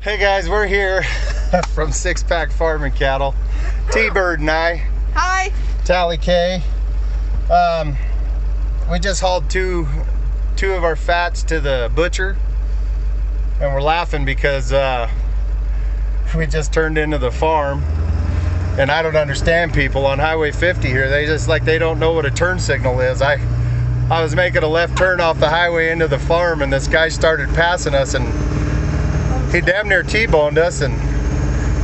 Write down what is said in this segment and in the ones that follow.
Hey guys, we're here from Six Pack Farm and Cattle. T-Bird and I. Hi. Tally K. We just hauled two of our fats to the butcher, and we're laughing because we just turned into the farm. And I don't understand people on Highway 50 here. They don't know what a turn signal is. I was making a left turn off the highway into the farm, and this guy started passing us, and he damn near T-boned us. And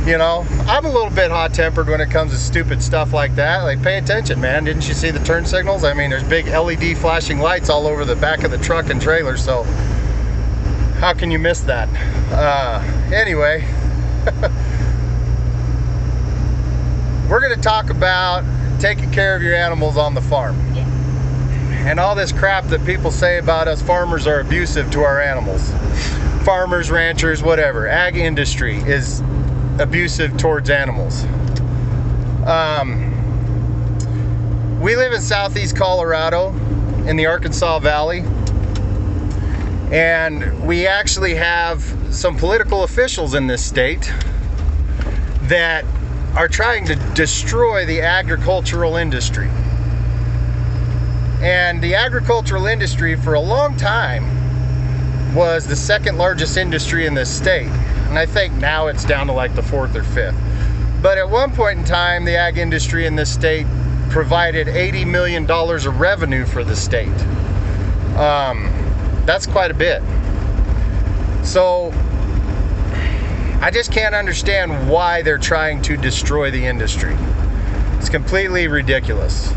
you know, I'm a little bit hot-tempered when it comes to stupid stuff like that. Like, pay attention, man. Didn't you see the turn signals? I mean, there's big LED flashing lights all over the back of the truck and trailer, so how can you miss that? Anyway, we're going to talk about taking care of your animals on the farm. Yeah. And all this crap that people say about us farmers are abusive to our animals. Farmers, ranchers, whatever. Ag industry is abusive towards animals. We live in southeast Colorado in the Arkansas Valley, and we actually have some political officials in this state that are trying to destroy the agricultural industry. And the agricultural industry for a long time was the second largest industry in this state. And I think now it's down to like the fourth or fifth. But at one point in time, the ag industry in this state provided $80 million of revenue for the state. That's quite a bit. So I just can't understand why they're trying to destroy the industry. It's completely ridiculous.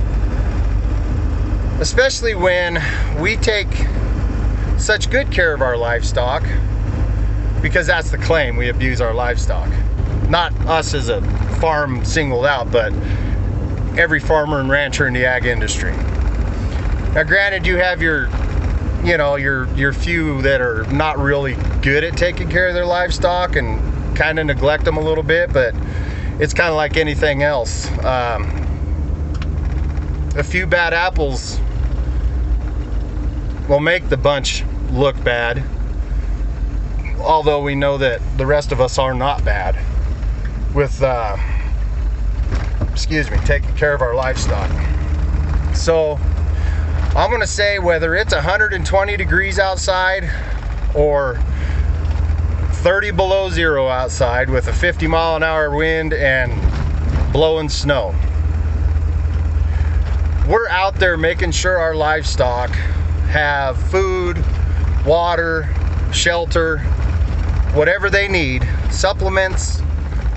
Especially when we take such good care of our livestock, because that's the claim, we abuse our livestock. Not us as a farm singled out, but every farmer and rancher in the ag industry. Now granted, you have your few that are not really good at taking care of their livestock and kind of neglect them a little bit, but it's kind of like anything else. A few bad apples will make the bunch look bad, although we know that the rest of us are not bad with taking care of our livestock. So I'm gonna say, whether it's 120 degrees outside or 30 below zero outside with a 50-mile-an-hour wind and blowing snow, we're out there making sure our livestock have food, water, shelter, whatever they need, supplements,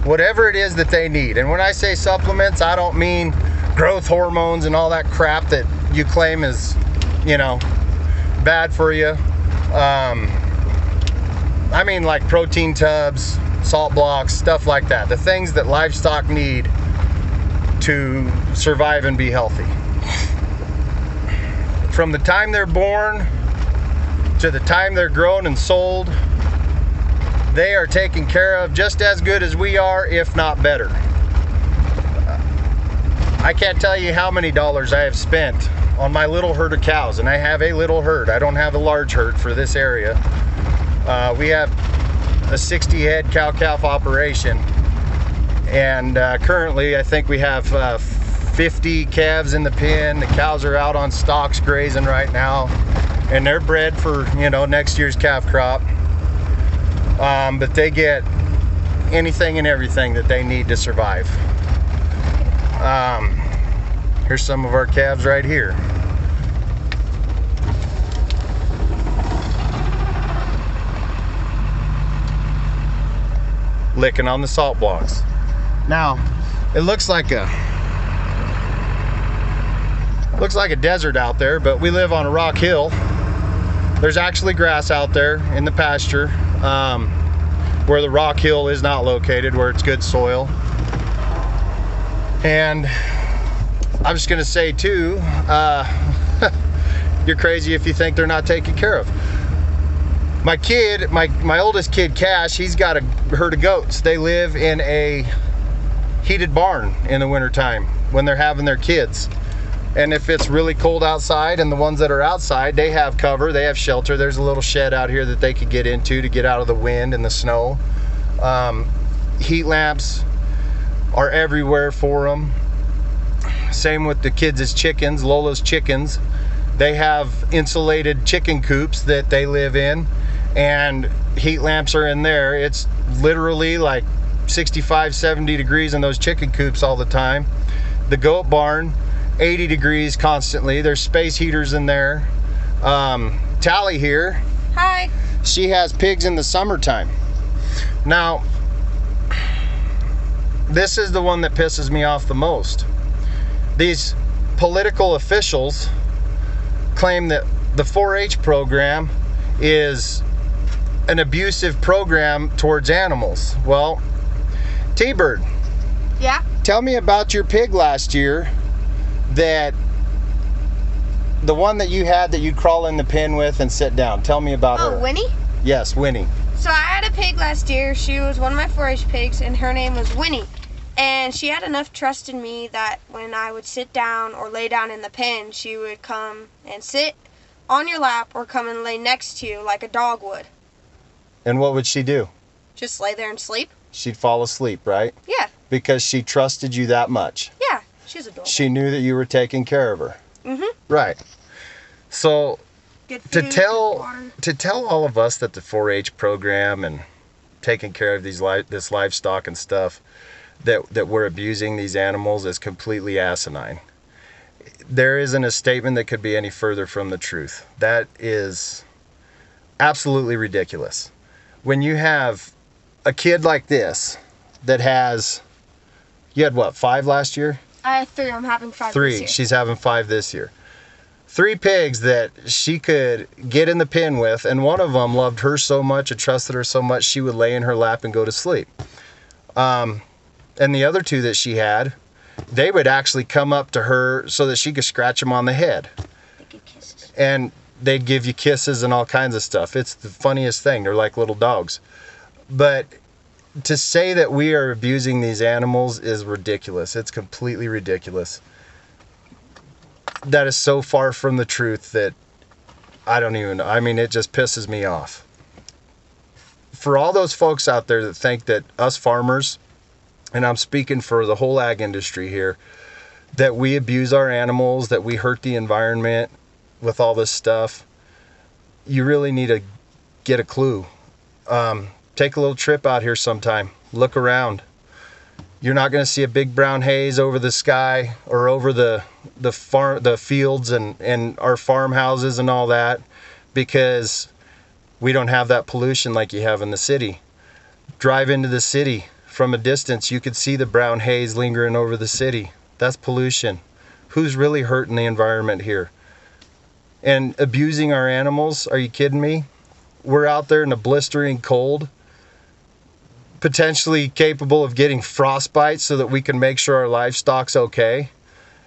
whatever it is that they need. And when I say supplements, I don't mean growth hormones and all that crap that you claim is, bad for you. I mean like protein tubs, salt blocks, stuff like that. The things that livestock need to survive and be healthy. From the time they're born to the time they're grown and sold, they are taken care of just as good as we are, if not better. I can't tell you how many dollars I have spent on my little herd of cows, and I have a little herd. I don't have a large herd for this area. We have a 60 head cow-calf operation, and currently I think we have 50 calves in the pen. The cows are out on stalks grazing right now, and they're bred for next year's calf crop. But they get anything and everything that they need to survive. Here's some of our calves right here. Licking on the salt blocks. Now, it looks like a desert out there, but we live on a rock hill. There's actually grass out there in the pasture, where the rock hill is not located, where it's good soil. And I'm just gonna say too, you're crazy if you think they're not taken care of. My kid, my oldest kid, Cash, he's got a herd of goats. They live in a heated barn in the wintertime when they're having their kids. And if it's really cold outside, and the ones that are outside, they have cover, they have shelter. There's a little shed out here that they could get into to get out of the wind and the snow. Heat lamps are everywhere for them. Same with the kids' chickens, Lola's chickens. They have insulated chicken coops that they live in, and heat lamps are in there. It's literally like 65, 70 degrees in those chicken coops all the time. The goat barn, 80 degrees constantly. There's space heaters in there. Tally here. Hi. She has pigs in the summertime. Now, this is the one that pisses me off the most. These political officials claim that the 4-H program is an abusive program towards animals. Well, T-Bird. Yeah? Tell me about your pig last year, that the one that you had that you'd crawl in the pen with and sit down. Tell me about her. Oh, Winnie? Yes, Winnie. So I had a pig last year. She was one of my 4-H pigs, and her name was Winnie. And she had enough trust in me that when I would sit down or lay down in the pen, she would come and sit on your lap or come and lay next to you like a dog would. And what would she do? Just lay there and sleep? She'd fall asleep, right? Yeah. Because she trusted you that much. Yeah, she's adorable. She knew that you were taking care of her. Mm-hmm. Right. So Good food, to good tell water. all of us that the 4-H program and taking care of this livestock and stuff, that we're abusing these animals, is completely asinine. There isn't a statement that could be any further from the truth. That is absolutely ridiculous. When you have a kid like this that has, you had what, 5 last year? I have 3. I'm having 5 3. this year. She's having 5 this year. 3 pigs that she could get in the pen with, and one of them loved her so much and trusted her so much she would lay in her lap and go to sleep. And the other 2 that she had, they would actually come up to her so that she could scratch them on the head. They give kisses. And they'd give you kisses and all kinds of stuff. It's the funniest thing. They're like little dogs. But to say that we are abusing these animals is ridiculous. It's completely ridiculous. That is so far from the truth that I don't even know. I mean, it just pisses me off. For all those folks out there that think that us farmers, and I'm speaking for the whole ag industry here, that we abuse our animals, that we hurt the environment with all this stuff, you really need to get a clue. Take a little trip out here sometime. Look around. You're not going to see a big brown haze over the sky or over the fields and our farmhouses and all that, because we don't have that pollution like you have in the city. Drive into the city. From a distance, you could see the brown haze lingering over the city. That's pollution. Who's really hurting the environment here? And abusing our animals? Are you kidding me? We're out there in the blistering cold, potentially capable of getting frostbite so that we can make sure our livestock's okay.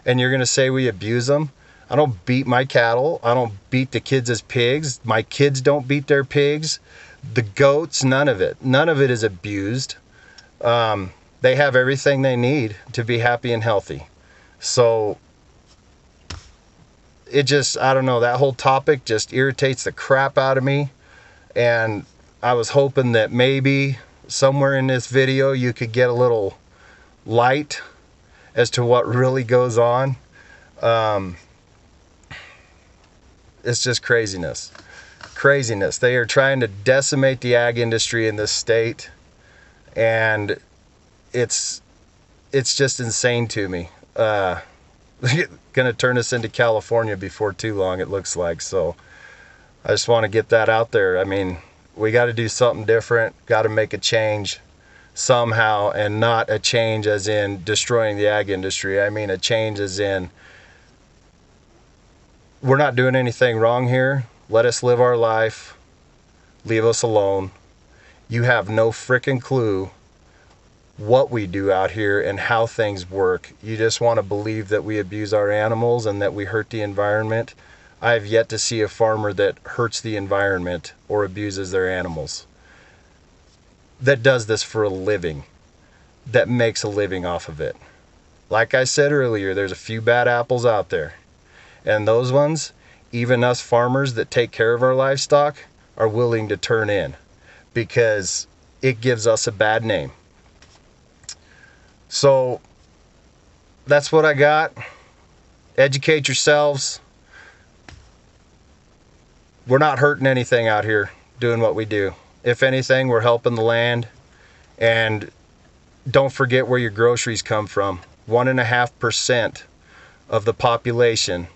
And you're going to say we abuse them? I don't beat my cattle. I don't beat the kids as pigs. My kids don't beat their pigs. The goats, none of it. None of it is abused. They have everything they need to be happy and healthy. So it just, I don't know, that whole topic just irritates the crap out of me. And I was hoping that maybe somewhere in this video you could get a little light as to what really goes on. It's just craziness. Craziness. They are trying to decimate the ag industry in this state. And it's just insane to me. Gonna turn us into California before too long, it looks like. So I just want to get that out there. I mean, we got to do something different. Got to make a change somehow, and not a change as in destroying the ag industry. I mean a change as in we're not doing anything wrong here. Let us live our life. Leave us alone. You have no frickin' clue what we do out here and how things work. You just want to believe that we abuse our animals and that we hurt the environment. I have yet to see a farmer that hurts the environment or abuses their animals, that does this for a living, that makes a living off of it. Like I said earlier, there's a few bad apples out there. And those ones, even us farmers that take care of our livestock, are willing to turn in. Because it gives us a bad name. So that's what I got. Educate yourselves. We're not hurting anything out here doing what we do. If anything, we're helping the land. And don't forget where your groceries come from. 1.5% of the population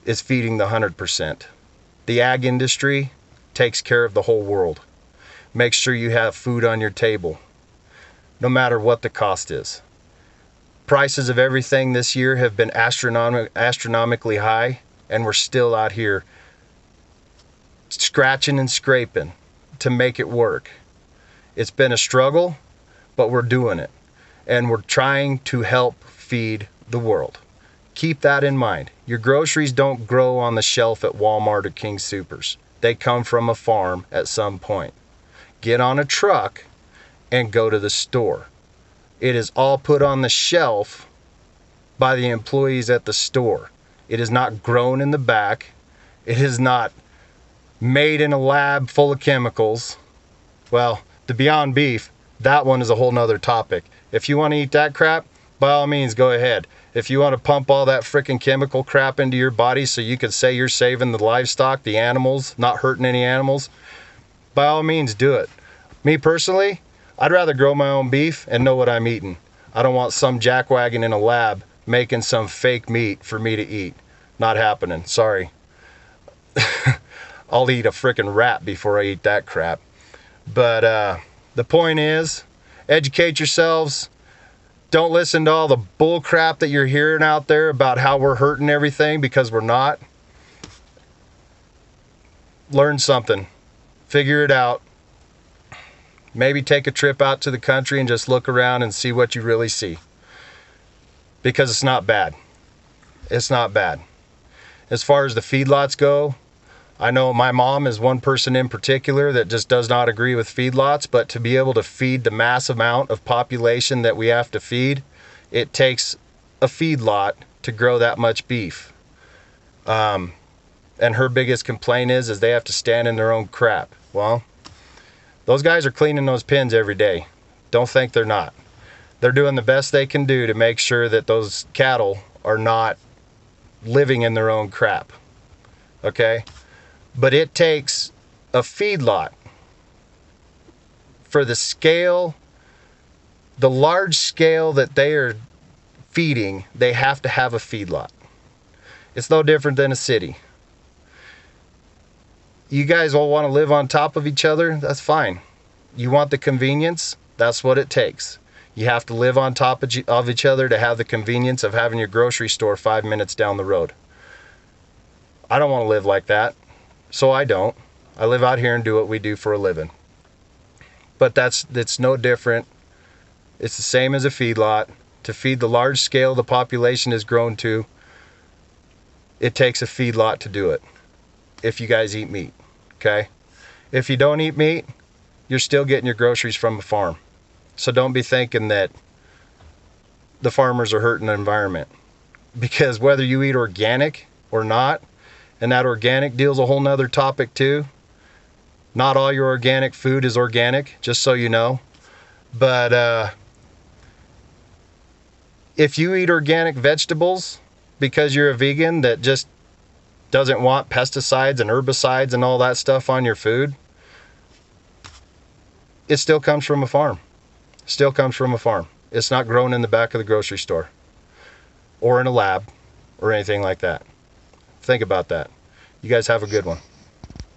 is feeding the 100%. The ag industry takes care of the whole world. Make sure you have food on your table, no matter what the cost is. Prices of everything this year have been astronomically high, and we're still out here scratching and scraping to make it work. It's been a struggle, but we're doing it, and we're trying to help feed the world. Keep that in mind. Your groceries don't grow on the shelf at Walmart or King Soopers. They come from a farm at some point. Get on a truck and go to the store. It is all put on the shelf by the employees at the store. It is not grown in the back. It is not made in a lab full of chemicals. Well, the Beyond Beef, that one is a whole nother topic. If you want to eat that crap, by all means, go ahead. If you want to pump all that freaking chemical crap into your body so you could say you're saving the livestock, the animals, not hurting any animals, by all means, do it. Me personally, I'd rather grow my own beef and know what I'm eating. I don't want some jackwagon in a lab making some fake meat for me to eat. Not happening. Sorry. I'll eat a freaking rat before I eat that crap. But the point is, educate yourselves. Don't listen to all the bull crap that you're hearing out there about how we're hurting everything, because we're not. Learn something. Figure it out. Maybe take a trip out to the country and just look around and see what you really see. Because it's not bad. It's not bad. As far as the feedlots go, I know my mom is one person in particular that just does not agree with feedlots, but to be able to feed the mass amount of population that we have to feed, it takes a feedlot to grow that much beef. And her biggest complaint is they have to stand in their own crap. Well, those guys are cleaning those pens every day. Don't think they're not. They're doing the best they can do to make sure that those cattle are not living in their own crap. Okay? But it takes a feedlot for the scale, the large scale that they are feeding. They have to have a feedlot. It's no different than a city. You guys all want to live on top of each other? That's fine. You want the convenience? That's what it takes. You have to live on top of each other to have the convenience of having your grocery store 5 minutes down the road. I don't want to live like that. So I don't. I live out here and do what we do for a living. But it's no different. It's the same as a feedlot. To feed the large scale the population has grown to, it takes a feedlot to do it. If you guys eat meat, okay? If you don't eat meat, you're still getting your groceries from a farm. So don't be thinking that the farmers are hurting the environment. Because whether you eat organic or not, and that organic deal's a whole nother topic too. Not all your organic food is organic, just so you know. But if you eat organic vegetables because you're a vegan that just doesn't want pesticides and herbicides and all that stuff on your food, it still comes from a farm. Still comes from a farm. It's not grown in the back of the grocery store or in a lab or anything like that. Think about that. You guys have a good one.